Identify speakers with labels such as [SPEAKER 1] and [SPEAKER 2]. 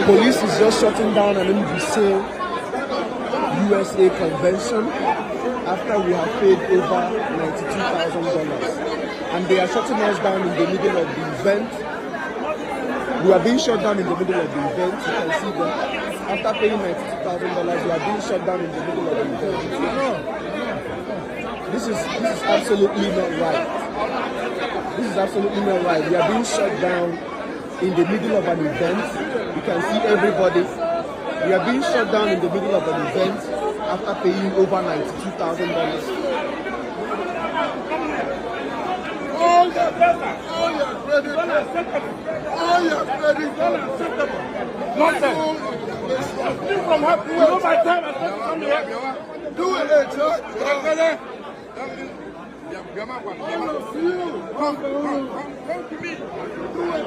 [SPEAKER 1] Police is just shutting down an NBC USA convention after we have paid over $92,000. And they are shutting us down in the middle of the event. We are being shut down in the middle of the event. You can see that after paying $92,000, we are being shut down in the middle of the event. This is absolutely not right. This is absolutely not right. We are being shut down in the middle of an event. You can see everybody. We are being shut down in the middle of an event after paying over $92,000.
[SPEAKER 2] All your credit, nothing. From happy, you know my time I come here. Do it, Chuck. Come to me. Do it.